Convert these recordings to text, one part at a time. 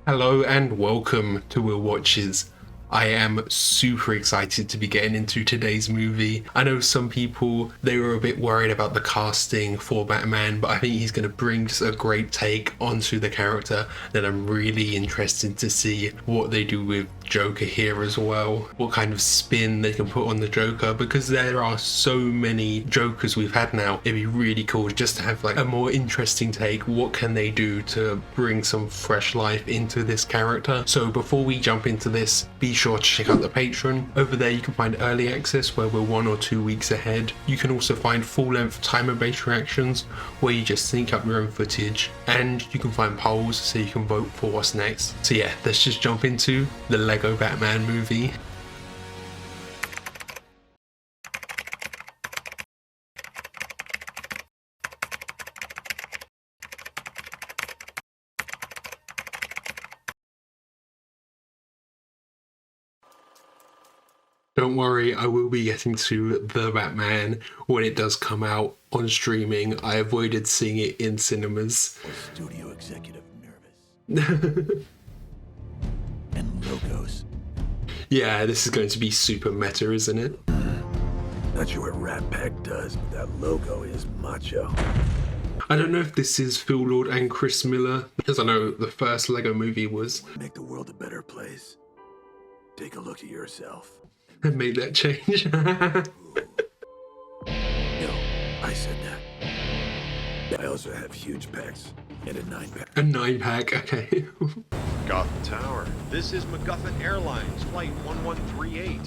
Hello and welcome to Will Watches. I am super excited to be getting into today's movie. I know some people, they were a bit worried about the casting for Batman, but I think he's going to bring just a great take onto the character that I'm really interested to see what they do with Joker here as well. What kind of spin they can put on the Joker, because there are so many Jokers we've had now. It'd be really cool just to have like a more interesting take. What can they do to bring some fresh life into this character? So before we jump into this, be sure to check out the Patreon. Over there you can find early access where we're 1 or 2 weeks ahead. You can also find full-length timer-based reactions where you just sync up your own footage, and you can find polls so you can vote for what's next. So yeah, let's just jump into the Lego Batman movie. Don't worry, I will be getting to The Batman when it does come out on streaming. I avoided seeing it in cinemas. Studio executive nervous. And logos. Yeah, this is going to be super meta, isn't it? Not sure what Rat Pack does, but that logo is macho. I don't know if this is Phil Lord and Chris Miller, because I know the first Lego movie was Make the world a better place. Take a look at yourself. and made that change. No, I said that. I also have huge packs and a 9-pack. A 9-pack, okay. Gotham Tower. This is MacGuffin Airlines Flight 1138.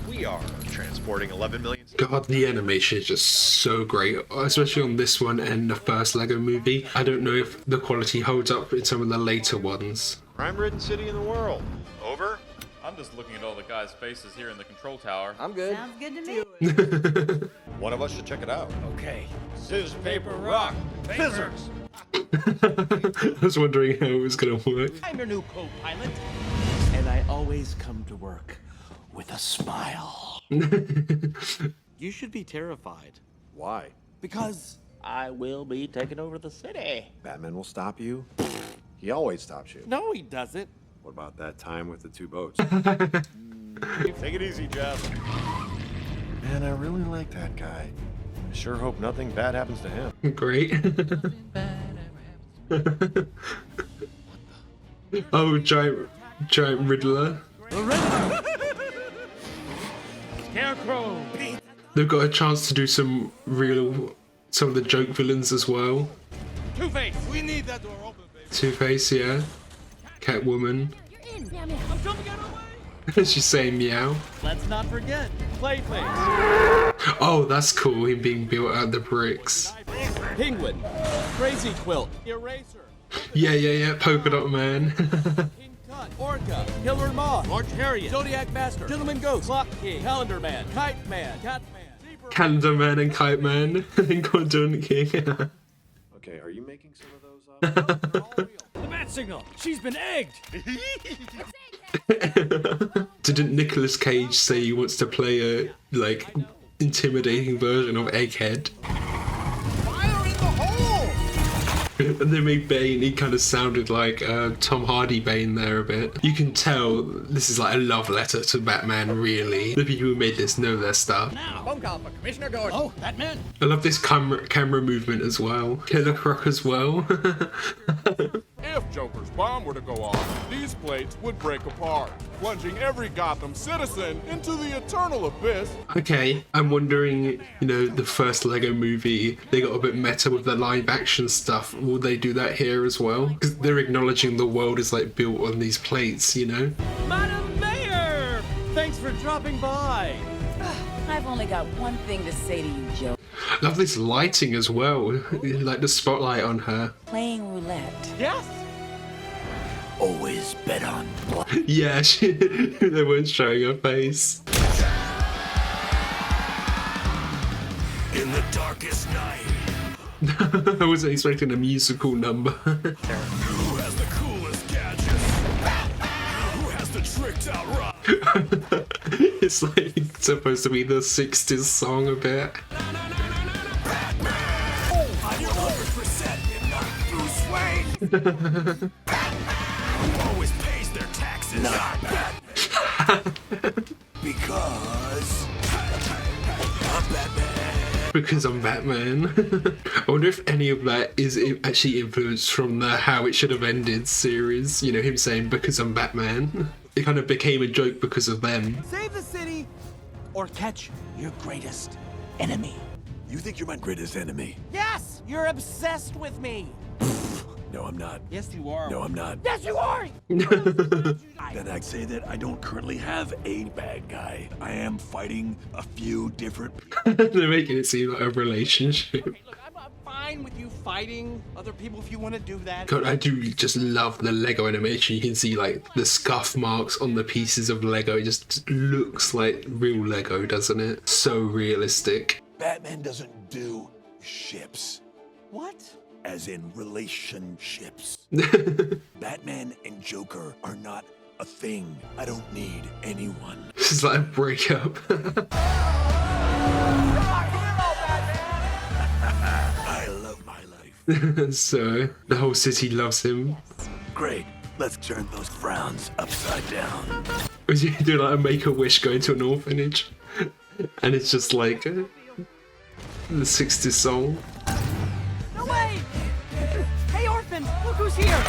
We are transporting 11 million... God, the animation is just so great, especially on this one and the first Lego movie. I don't know if the quality holds up in some of the later ones. Crime-ridden city in the world. Over? I'm just looking at all the guys' faces here in the control tower. I'm good. Sounds good to me. One of us should check it out. Okay. Scissors, paper, rock. Scissors. I was wondering how it was going to work. I'm your new co-pilot. And I always come to work with a smile. You should be terrified. Why? Because I will be taking over the city. Batman will stop you? He always stops you. No, he doesn't. What about that time with the 2 boats? Take it easy, Jeff. Man, I really like that guy. I sure hope nothing bad happens to him. Great. Oh, giant Riddler. Scarecrow. They've got a chance to do some of the joke villains as well. Two-Face. We need that door open, baby. Two-Face, yeah. Catwoman. You're in. Damn it. I'm jumping out of the way. She's saying meow. Let's not forget Clayface. Oh, that's cool, him being built out of the bricks. Penguin. Crazy Quilt. Eraser. Yeah, Polka Dot Man. King Tut. Orca. Killer Moth. Orange Harriet. Zodiac Master. Gentleman Ghost. Clock King. Calendar Man. Kite Man. Cat Man. Zebra. Calendar Man and Kite Man. And Condon King. Okay, are you making some of those up? The bat signal. She's been egged. Didn't Nicolas Cage say he wants to play a, like, intimidating version of Egghead? Fire in the hole! And they made Bane, he kind of sounded like Tom Hardy Bane there a bit. You can tell this is like a love letter to Batman, really. The people who made this know their stuff. Now. Phone call for Commissioner Gordon. Oh, Batman. I love this camera movement as well. Killer Croc as well. If Joker's bomb were to go off, these plates would break apart, plunging every Gotham citizen into the eternal abyss. Okay, I'm wondering, the first Lego movie, they got a bit meta with the live action stuff. Will they do that here as well? Because they're acknowledging the world is like built on these plates, Madam Mayor! Thanks for dropping by. I've only got one thing to say to you, Joe. Love this lighting as well, like the spotlight on her. Playing roulette. Yes? Always bet on blood. Yeah, they weren't showing her face. In the darkest night. I wasn't expecting a musical number. Who has the coolest gadgets? Who has the tricked out ride? It's like supposed to be the 60s song a bit. I'm 100% in not Bruce Wayne. Who always pays their taxes? Not Batman. Because I'm Batman. Because I'm Batman. I wonder if any of that is actually influenced from the How It Should Have Ended series. You know, him saying, because I'm Batman. It kind of became a joke because of them. Save the city or catch your greatest enemy. You think you're my greatest enemy? Yes, you're obsessed with me. No, I'm not. Yes, you are. No, I'm not. Yes, you are. Then I'd say that I don't currently have a bad guy. I am fighting a few different people. They're making it seem like a relationship. Look, I'm fine with you fighting other people if you want to do that. God, I do just love the Lego animation. You can see like the scuff marks on the pieces of Lego. It just looks like real Lego, doesn't it? So realistic. Batman doesn't do ships, What? as in relationships. Batman and Joker are not a thing. I don't need anyone. This is like a breakup. I love my life. So the whole city loves him. Great. Let's turn those frowns upside down. Was you do like a Make-A-Wish going to an orphanage? And it's just like the 60s song. No way! Hey, orphan, look who's here!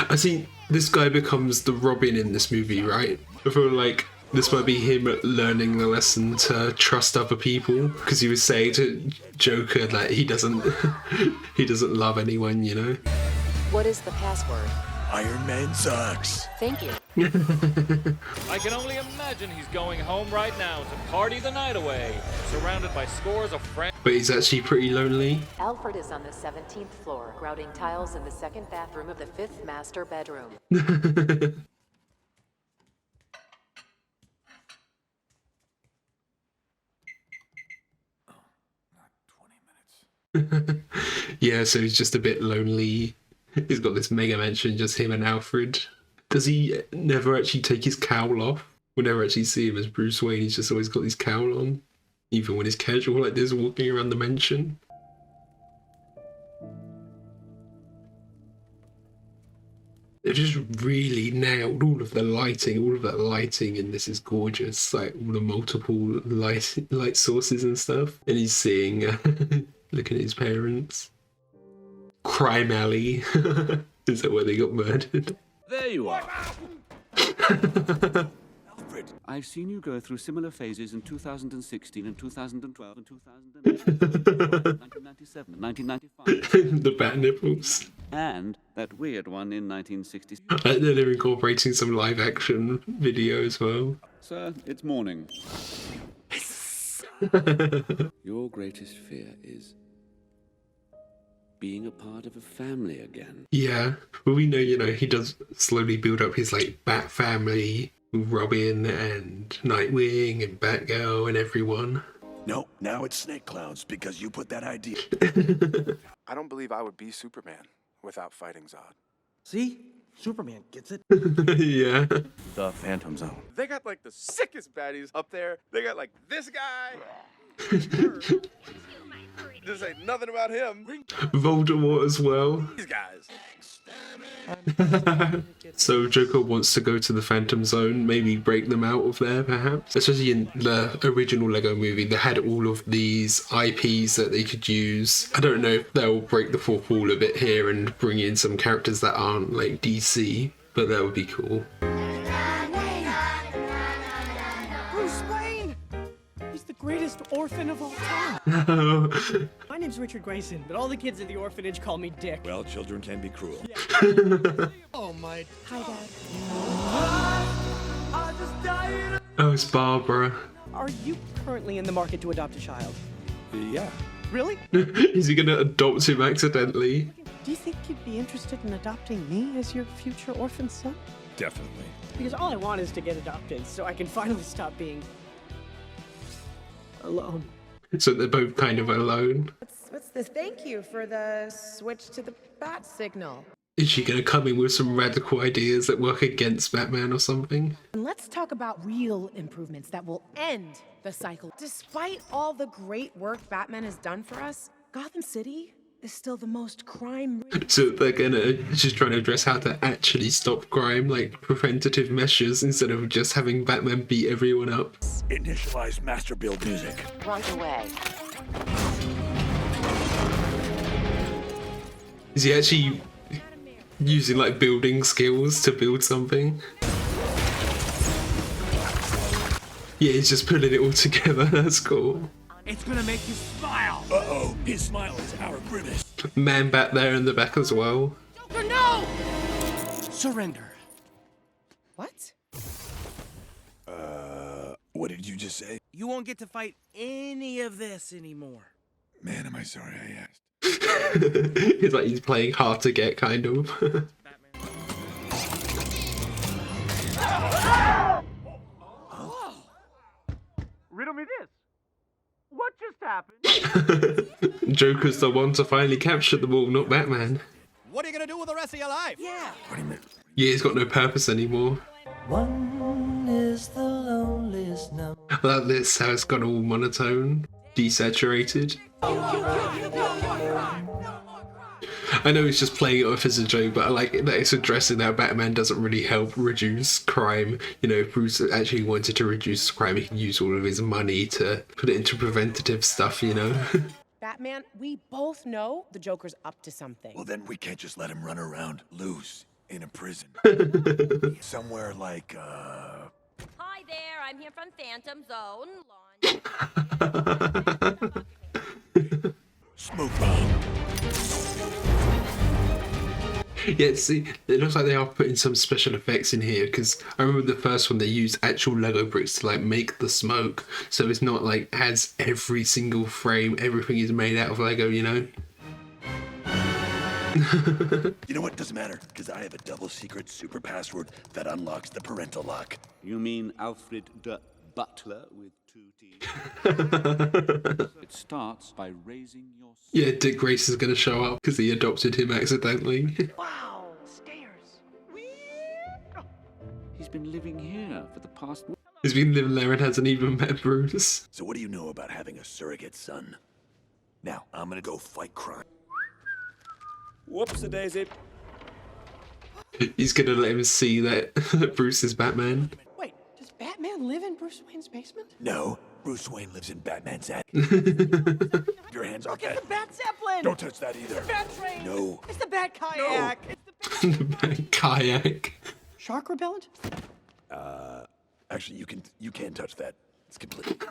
I see this guy becomes the Robin in this movie, right? I feel like this might be him learning the lesson to trust other people, because he was saying to Joker that he doesn't love anyone, you know. What is the password? Iron Man sucks. Thank you. I can only imagine he's going home right now to party the night away, surrounded by scores of friends. But he's actually pretty lonely. Alfred is on the 17th floor, grouting tiles in the second bathroom of the 5th master bedroom. Yeah, so he's just a bit lonely. He's got this mega mansion, just him and Alfred. Does he never actually take his cowl off? We never actually see him as Bruce Wayne. He's just always got his cowl on, even when he's casual like this, walking around the mansion. They've just really nailed all of the lighting. All of that lighting in this is gorgeous. Like all the multiple light sources and stuff. And he's seeing, looking at his parents. Crime Alley. Is that where they got murdered? There you are. Alfred, I've seen you go through similar phases in 2016 and 2012 and 2008, 1997 and 1995. The bat nipples. And that weird one in 1960s. They're incorporating some live action video as well. Sir, it's morning. Your greatest fear is being a part of a family again. Yeah, but we know, you know, he does slowly build up his like Bat family, Robin and Nightwing and Batgirl and everyone. no, now it's snake clouds because you put that idea. I don't believe I would be Superman without fighting Zod. See? Superman gets it. Yeah. The Phantom Zone. They got like the sickest baddies up there. They got like this guy. Just say nothing about him. Voldemort as well. These guys. So Joker wants to go to the Phantom Zone, maybe break them out of there perhaps. Especially in the original Lego movie, they had all of these IPs that they could use. I don't know if they'll break the fourth wall a bit here and bring in some characters that aren't like DC, but that would be cool. Bruce Wayne! He's the greatest orphan of all time. My name's Richard Grayson, but all the kids at the orphanage call me Dick. Well, children can be cruel. Oh my... Hi, Dad. Oh, it's Barbara. Are you currently in the market to adopt a child? Yeah. Really? Is he gonna adopt him accidentally? Do you think you'd be interested in adopting me as your future orphan son? Definitely. Because all I want is to get adopted so I can finally stop being... alone. So they're both kind of alone. What's the thank you for the switch to the bat signal? Is she gonna come in with some radical ideas that work against Batman or something? And let's talk about real improvements that will end the cycle. Despite all the great work Batman has done for us, Gotham City is still the most crime. So they're gonna just trying to address how to actually stop crime, like preventative measures, instead of just having Batman beat everyone up. Initialize master build music. Right away. Is he actually using like building skills to build something? Yeah, he's just putting it all together. That's cool. It's gonna make you smile. Uh-oh, his smile is our grimace. Man Bat there in the back as well. Joker, no! Surrender. What? What did you just say? You won't get to fight any of this anymore. Man, am I sorry I asked. It's like he's playing hard to get, kind of. Riddle me this. What just happened? Joker's the one to finally capture them all, not Batman. What are you gonna do with the rest of your life? Yeah. Yeah, he's got no purpose anymore. One is the loneliest number. Like this, how it's gone all monotone, desaturated. I know he's just playing it off as a joke, but I like that it's addressing that Batman doesn't really help reduce crime. You know, if Bruce actually wanted to reduce crime, he could use all of his money to put it into preventative stuff, you know? Batman, we both know the Joker's up to something. Well, then we can't just let him run around loose in a prison. Somewhere like, Hi there, I'm here from Phantom Zone. Smoke bomb. Yeah, see, it looks like they are putting some special effects in here, because I remember the first one they used actual Lego bricks to like make the smoke, so it's not like has every single frame, everything is made out of Lego, you know? You know what? Doesn't matter, because I have a double secret super password that unlocks the parental lock. You mean Alfred de Butler with 2 T's? It starts by raising your... Yeah, Dick Grayson is going to show up because he adopted him accidentally. Wow, stairs. He's been living here for the past... He's been living there and hasn't even met Bruce. So what do you know about having a surrogate son? Now, I'm gonna go fight crime. Whoops-a-daisy. He's going to let him see that Bruce is Batman. Wait, does Batman live in Bruce Wayne's basement? No, Bruce Wayne lives in Batman's attic. Your hands off It's that. the Bat Zeppelin! Don't touch that either. The Bat Train! No. It's the Bat Kayak! No. It's the Bat... The kayak. Shark repellent? Actually, you can touch that. It's complete.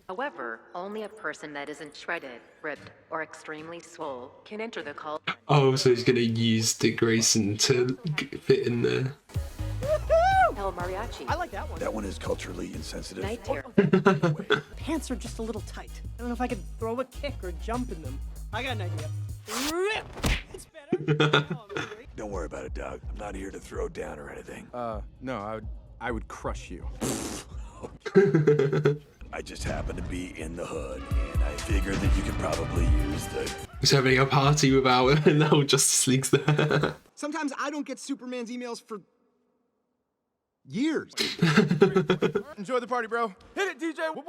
However, only a person that isn't shredded, ripped, or extremely swole can enter the cult. Oh, so he's going to use Dick Grayson to fit in there. El Mariachi. I like that one. That one is culturally insensitive. Night Terror. Pants are just a little tight. I don't know if I could throw a kick or jump in them. I got an idea. Rip! It's better. Don't worry about it, Doug. I'm not here to throw down or anything. No, I would crush you. I just happen to be in the hood, and I figure that you can probably use the... He's having a party without him, and now Justice League's there. Sometimes I don't get Superman's emails for years. Enjoy the party, bro. Hit it, DJ.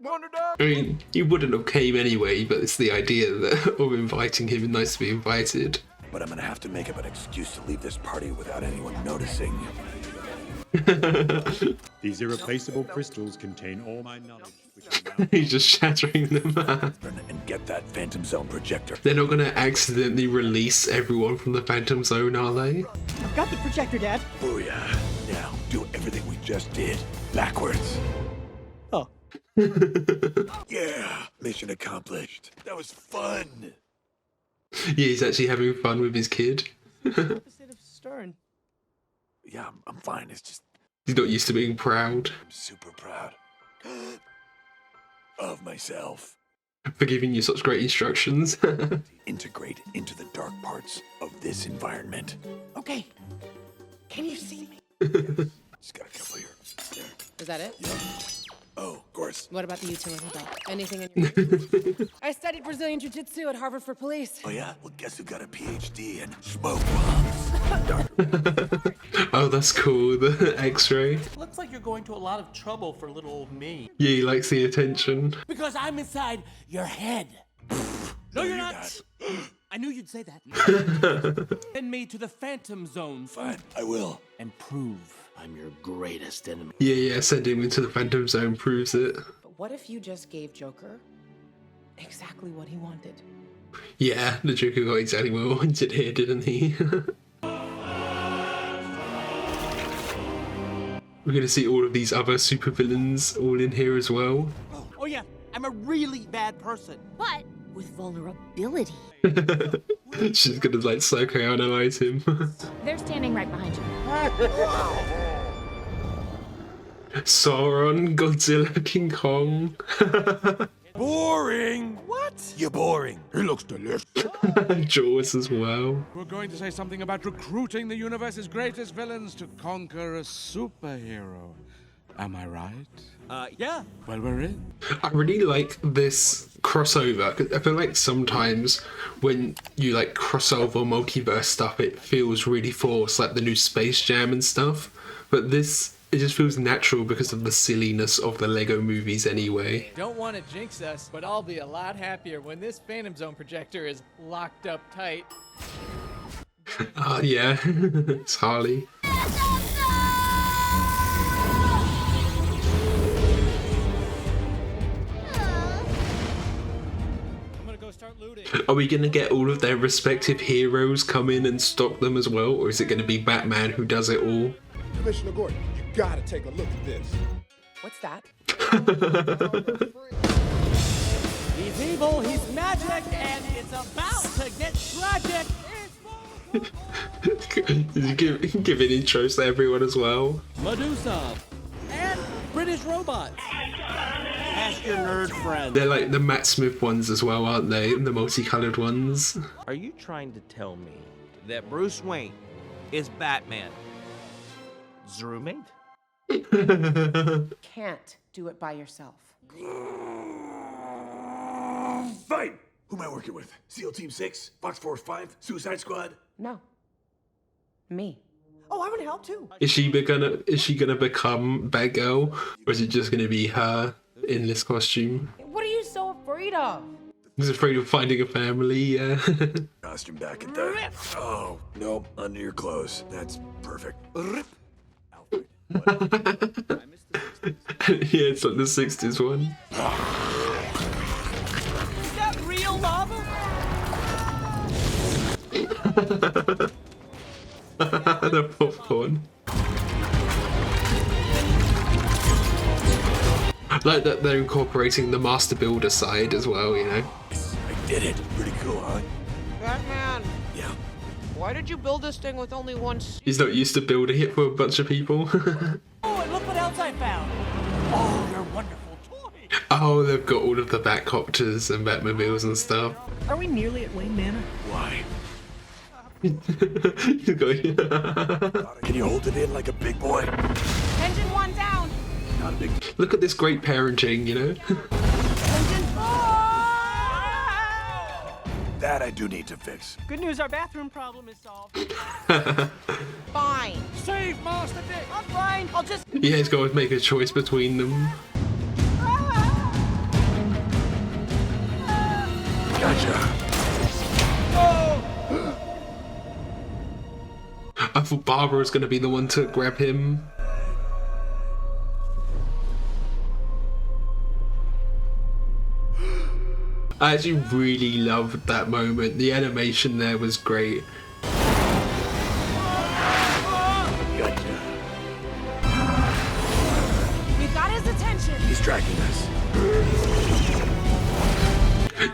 Wonder Dog. I mean, he wouldn't have came anyway, but it's the idea that, of inviting him, and nice to be invited. But I'm gonna have to make up an excuse to leave this party without anyone noticing. These irreplaceable crystals contain all my knowledge. He's just shattering them. And get that Phantom Zone projector. They're not going to accidentally release everyone from the Phantom Zone, are they? I've got the projector, Dad. Booyah. Now, do everything we just did backwards. Oh. Yeah, mission accomplished. That was fun. Yeah, he's actually having fun with his kid. Opposite of Stern. Yeah, I'm fine. It's just... He's not used to being proud. I'm super proud of myself. For giving you such great instructions. Integrate into the dark parts of this environment. Okay. Can you see me? Just got a couple here. There. Is that it? Yeah. Oh, of course. What about the utility belt? Anything in your... I studied Brazilian Jiu-Jitsu at Harvard for police. Oh, yeah? Well, guess who got a PhD in smoke bombs? Oh, that's cool. The X-ray. Looks like you're going to a lot of trouble for little old me. Yeah, he likes the attention. Because I'm inside your head. No, you're not. I knew you'd say that. Send me to the Phantom Zone. Fine, I will. And prove I'm your greatest enemy. Yeah, sending him into the Phantom Zone proves it. But what if you just gave Joker exactly what he wanted? Yeah, the Joker got exactly what he wanted here, didn't he? We're gonna see all of these other supervillains all in here as well. Oh yeah, I'm a really bad person. But with vulnerability. She's gonna like psychoanalyze him. They're standing right behind you. Sauron, Godzilla, King Kong. Boring! What? You're boring. He looks delicious. Jaws as well. We're going to say something about recruiting the universe's greatest villains to conquer a superhero. Am I right? Yeah. Well, we're in. I really like this crossover. 'Cause I feel like sometimes when you like cross over multiverse stuff, it feels really forced, like the new Space Jam and stuff. But this, it just feels natural because of the silliness of the Lego movies anyway. Don't want to jinx us, but I'll be a lot happier when this Phantom Zone projector is locked up tight. Yeah, it's Harley. Are we gonna get all of their respective heroes come in and stop them as well, or is it gonna be Batman who does it all? Commissioner Gordon, you gotta take a look at this. What's that? He's evil, he's magic, and it's about to get tragic. Giving intros to everyone as well. Medusa and British robot. Ask your nerd friend. They're like the Matt Smith ones as well, aren't they? The multicolored ones. Are you trying to tell me that Bruce Wayne is Batman's roommate? Can't do it by yourself. Fine! Who am I working with? SEAL Team 6? Fox Force 5? Suicide Squad? No. Me. Oh, I would help too. Is she gonna become Batgirl, or is it just gonna be her in this costume? What are you so afraid of? He's afraid of finding a family, yeah. Costume back at that. Oh, no, under your clothes. That's perfect. Rip. Yeah, it's like the 60s one. Is that real lava? The popcorn. Like that they're incorporating the Master Builder side as well, you know. I did it. Pretty cool, huh? Batman. Yeah. Why did you build this thing with only one He's not used to building it for a bunch of people. Oh, and look what else I found. Oh, your wonderful toy. Oh, they've got all of the Batcopters and Batmobiles and stuff. Are we nearly at Wayne Manor? Why? He's going. Can you hold it in like a big boy? Engine 1 down. Not a big. Look at this great parenting, you know. Engine 4! That I do need to fix. Good news, our bathroom problem is solved. Fine. Save Master Dick. I'm fine. I'll just. Yeah, he's got to make a choice between them. Gotcha. I thought Barbara was going to be the one to grab him. I actually really loved that moment. The animation there was great. Gotcha. We've got his attention. He's tracking us.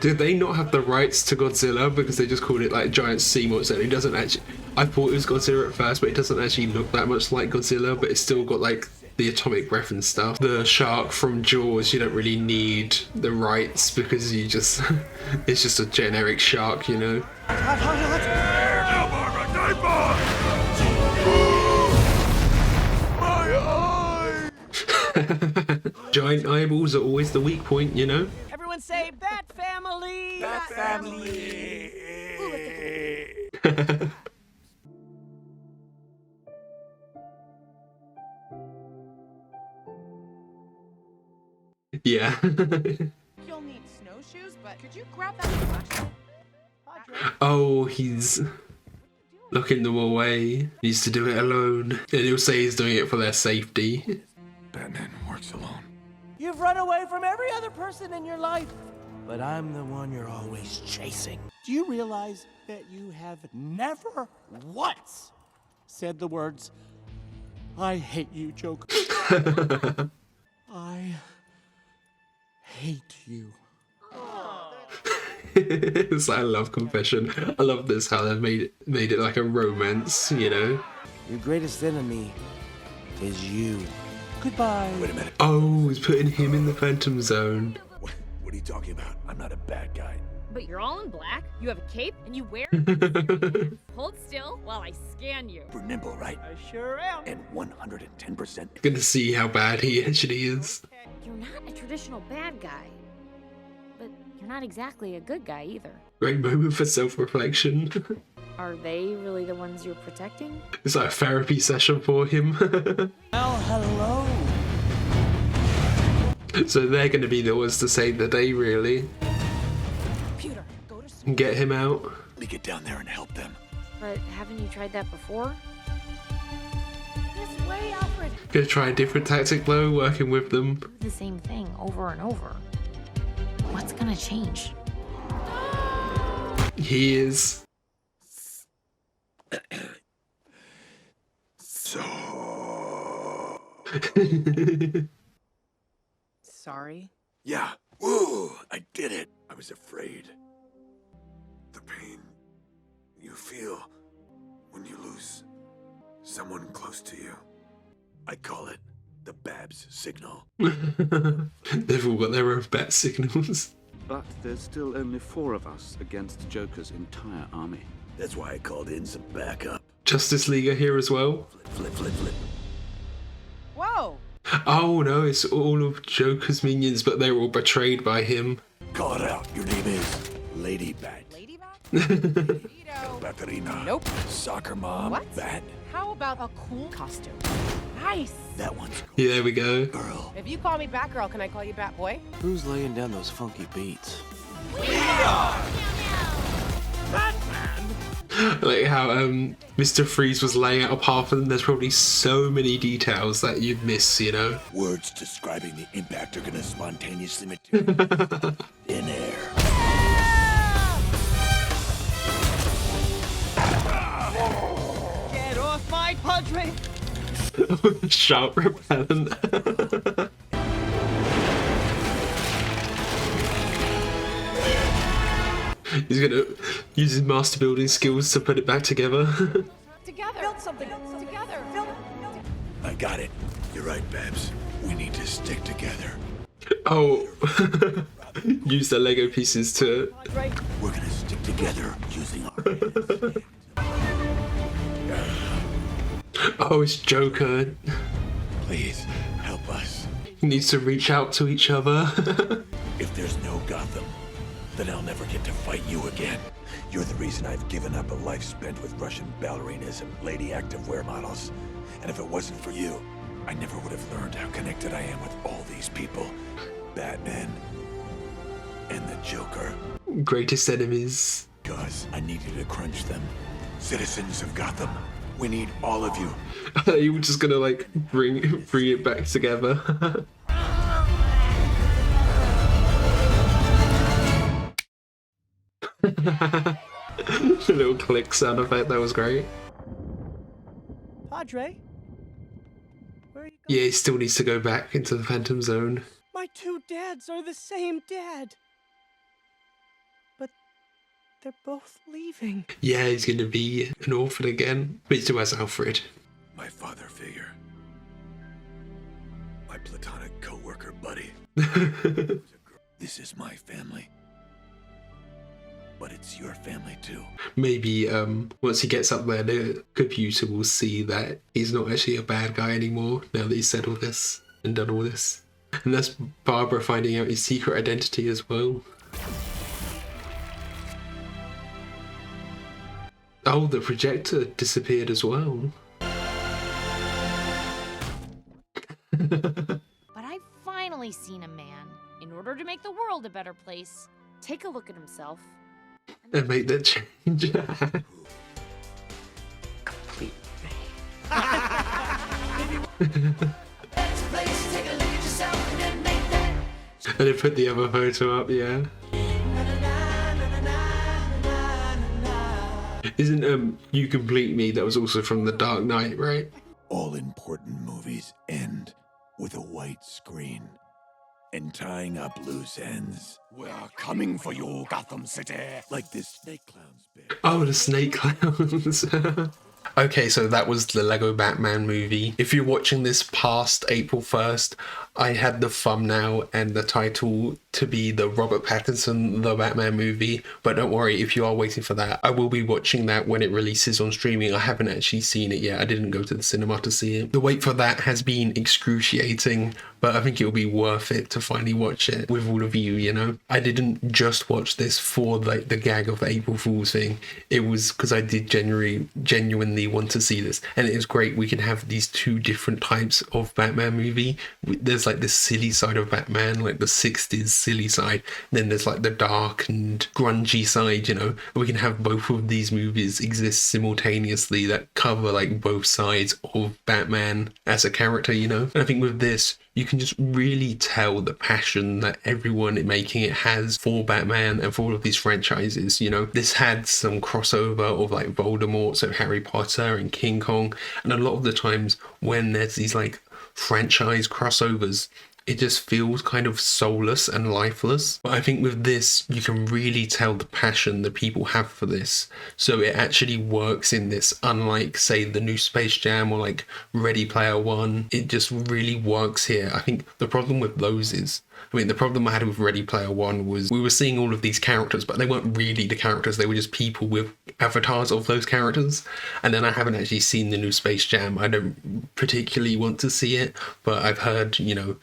Did they not have the rights to Godzilla because they just called it like giant sea monster? It doesn't actually. I thought it was Godzilla at first, but it doesn't actually look that much like Godzilla. But it's still got like the atomic breath and stuff. The shark from Jaws, you don't really need the rights because you just it's just a generic shark, you know. Giant eyeballs are always the weak point, you know. Everyone say Bat Family. Bat Family. Yeah. You'll need snowshoes, but could you grab that? Oh, he's locking them away. Needs to do it alone. And he'll say he's doing it for their safety. Batman works alone. You've run away from every other person in your life, but I'm the one you're always chasing. Do you realize that you have never once said the words, "I hate you, Joker"? I hate you. It's like a love confession. I love this, how they've made it like a romance, you know? Your greatest enemy is you. Goodbye. Wait a minute. Oh, he's putting him in the Phantom Zone. What are you talking about? I'm not a bad guy. But you're all in black, you have a cape, and you wear Hold still while I scan you. We're nimble, right? I sure am. And 110%. Gonna see how bad he actually is. You're not a traditional bad guy. But you're not exactly a good guy either. Great moment for self-reflection. Are they really the ones you're protecting? It's like a therapy session for him. Well, hello. So they're gonna be the ones to save the day, really. Computer, go to And get him out. Let me get down there and help them. But haven't you tried that before? This way, Alfred. Gonna try a different tactic though, working with them. Do the same thing over and over. What's gonna change? He is. Sorry. Yeah. Woo! I did it. I was afraid. The pain you feel when you lose someone close to you. I call it the Babs signal. They've all got their own bat signals. But there's still only 4 of us against Joker's entire army. That's why I called in some backup. Justice League are here as well. Flip, flip, flip. Whoa! Oh no, it's all of Joker's minions, but they're all betrayed by him. Call it out. Your name is Lady Bat. Lady Bat? Batarina. Nope. Soccer mom. What? Bat. How about a cool costume? Nice! That one's Yeah, there we go. girl. If you call me Batgirl, can I call you Batboy? Who's laying down those funky beats? Like how Mr. Freeze was laying out a path, and there's probably so many details that you'd miss, you know? Words describing the impact are gonna spontaneously materialize in air. Get off my Padre! Sharp repellent. He's gonna use his master building skills to put it back together. Together! Build something! Together! Build I got it. You're right, Babs. We need to stick together. Oh, use the Lego pieces to. We're gonna stick together using our Oh, it's Joker. Please help us. He needs to reach out to each other. If there's no Gotham, then I'll never get to fight you again. You're the reason I've given up a life spent with Russian ballerinas and lady activewear models. And if it wasn't for you, I never would have learned how connected I am with all these people. Batman and the Joker. Greatest enemies. Because I need you to crunch them. Citizens of Gotham, we need all of you. You were just gonna like bring it back together. The little click sound effect, that was great. Padre? Where are you going? Yeah, he still needs to go back into the Phantom Zone. My 2 dads are the same dad. But they're both leaving. Yeah, he's gonna be an orphan again. But he still has Alfred. My father figure. My platonic co-worker buddy. This is my family. But it's your family too. Maybe once he gets up there, the computer will see that he's not actually a bad guy anymore now that he's said all this and done all this. And that's Barbara finding out his secret identity as well. Oh, the projector disappeared as well. But I've finally seen a man, in order to make the world a better place, take a look at himself and make that change. And they put the other photo up, yeah. Isn't You Complete Me, that was also from The Dark Knight, right? All important movies end with a white screen and tying up loose ends. We're coming for you, Gotham City. Like this snake clowns bit. Oh, the snake clowns. Okay, so that was the Lego Batman movie. If you're watching this past April 1st, I had the thumbnail and the title to be the Robert Pattinson The Batman movie, but don't worry, if you are waiting for that, I will be watching that when it releases on streaming. I haven't actually seen it yet. I didn't go to the cinema to see it. The wait for that has been excruciating, but I think it'll be worth it to finally watch it with all of you, you know? I didn't just watch this for like the gag of the April Fool's thing. It was because I did genuinely want to see this, and it is great we can have these two different types of Batman movie. There's like this silly side of Batman, like the 60s silly side, then there's like the dark and grungy side, you know. We can have both of these movies exist simultaneously that cover like both sides of Batman as a character, you know. And I think with this, you can just really tell the passion that everyone making it has for Batman and for all of these franchises, you know. This had some crossover of like Voldemort, so Harry Potter and King Kong, and a lot of the times when there's these like franchise crossovers, it just feels kind of soulless and lifeless. But I think with this, you can really tell the passion that people have for this. So it actually works in this, unlike, say, the new Space Jam or like Ready Player One. It just really works here. I think the problem with those is, the problem I had with Ready Player One was we were seeing all of these characters, but they weren't really the characters. They were just people with avatars of those characters. And then I haven't actually seen the new Space Jam. I don't particularly want to see it, but I've heard, you know,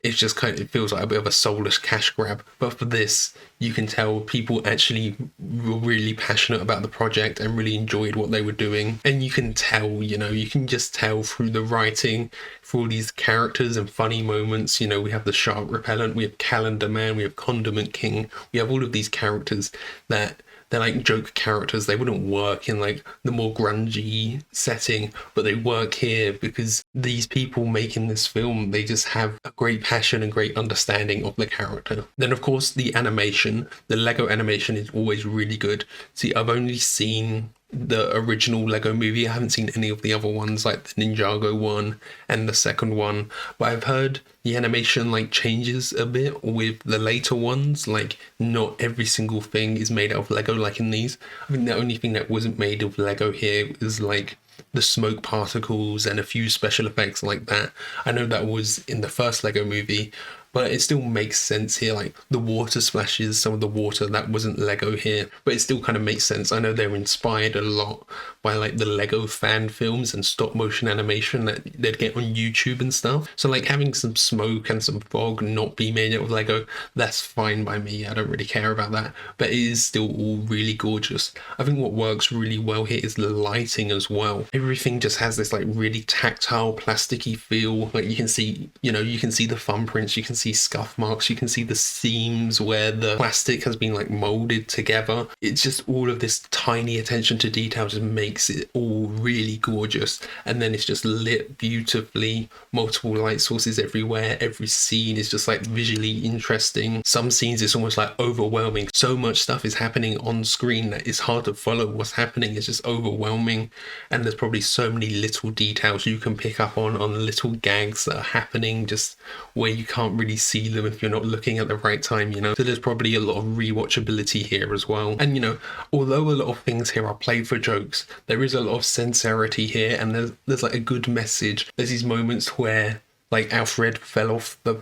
it's just kind of, it feels like a bit of a soulless cash grab. But for this, you can tell people actually were really passionate about the project and really enjoyed what they were doing. And you can tell, you know, you can just tell through the writing, for all these characters and funny moments. You know, we have the Shark Repellent, we have Calendar Man, we have Condiment King. We have all of these characters that they're like joke characters. They wouldn't work in like the more grungy setting, but they work here because these people making this film, they just have a great passion and great understanding of the character. Then of course the animation, the Lego animation is always really good. See, I've only seen the original Lego movie. I haven't seen any of the other ones like the Ninjago one and the second one, but I've heard the animation like changes a bit with the later ones. Like not every single thing is made out of Lego like in these. I think the only thing that wasn't made of Lego here is like the smoke particles and a few special effects like that. I know that was in the first Lego movie, but it still makes sense here. Like the water splashes, some of the water, that wasn't Lego here, but it still kind of makes sense. I know they're inspired a lot by like the Lego fan films and stop motion animation that they'd get on YouTube and stuff. So like having some smoke and some fog not be made out of Lego, that's fine by me. I don't really care about that, but it is still all really gorgeous. I think what works really well here is the lighting as well. Everything just has this like really tactile, plasticky feel. Like you can see, you know, you can see the thumbprints, you can see scuff marks, you can see the seams where the plastic has been like molded together. It's just all of this tiny attention to detail just makes it all really gorgeous. And then it's just lit beautifully, multiple light sources everywhere. Every scene is just like visually interesting. Some scenes it's almost like overwhelming. So much stuff is happening on screen that it's hard to follow what's happening. It's just overwhelming, and there's probably so many little details you can pick up on little gags that are happening just where you can't really see them if you're not looking at the right time, you know. So there's probably a lot of rewatchability here as well. And you know, although a lot of things here are played for jokes, there is a lot of sincerity here, and there's like a good message. There's these moments where like Alfred fell off the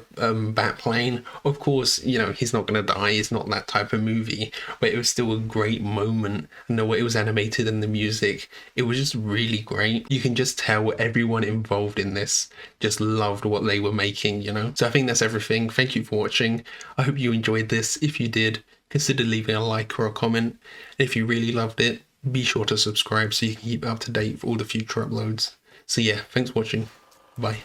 bat plane. Of course, you know, he's not going to die. It's not that type of movie, but it was still a great moment. And the way it was animated and the music, it was just really great. You can just tell everyone involved in this just loved what they were making, you know. So I think that's everything. Thank you for watching. I hope you enjoyed this. If you did, consider leaving a like or a comment. And if you really loved it, be sure to subscribe so you can keep up to date for all the future uploads. So yeah, thanks for watching. Bye.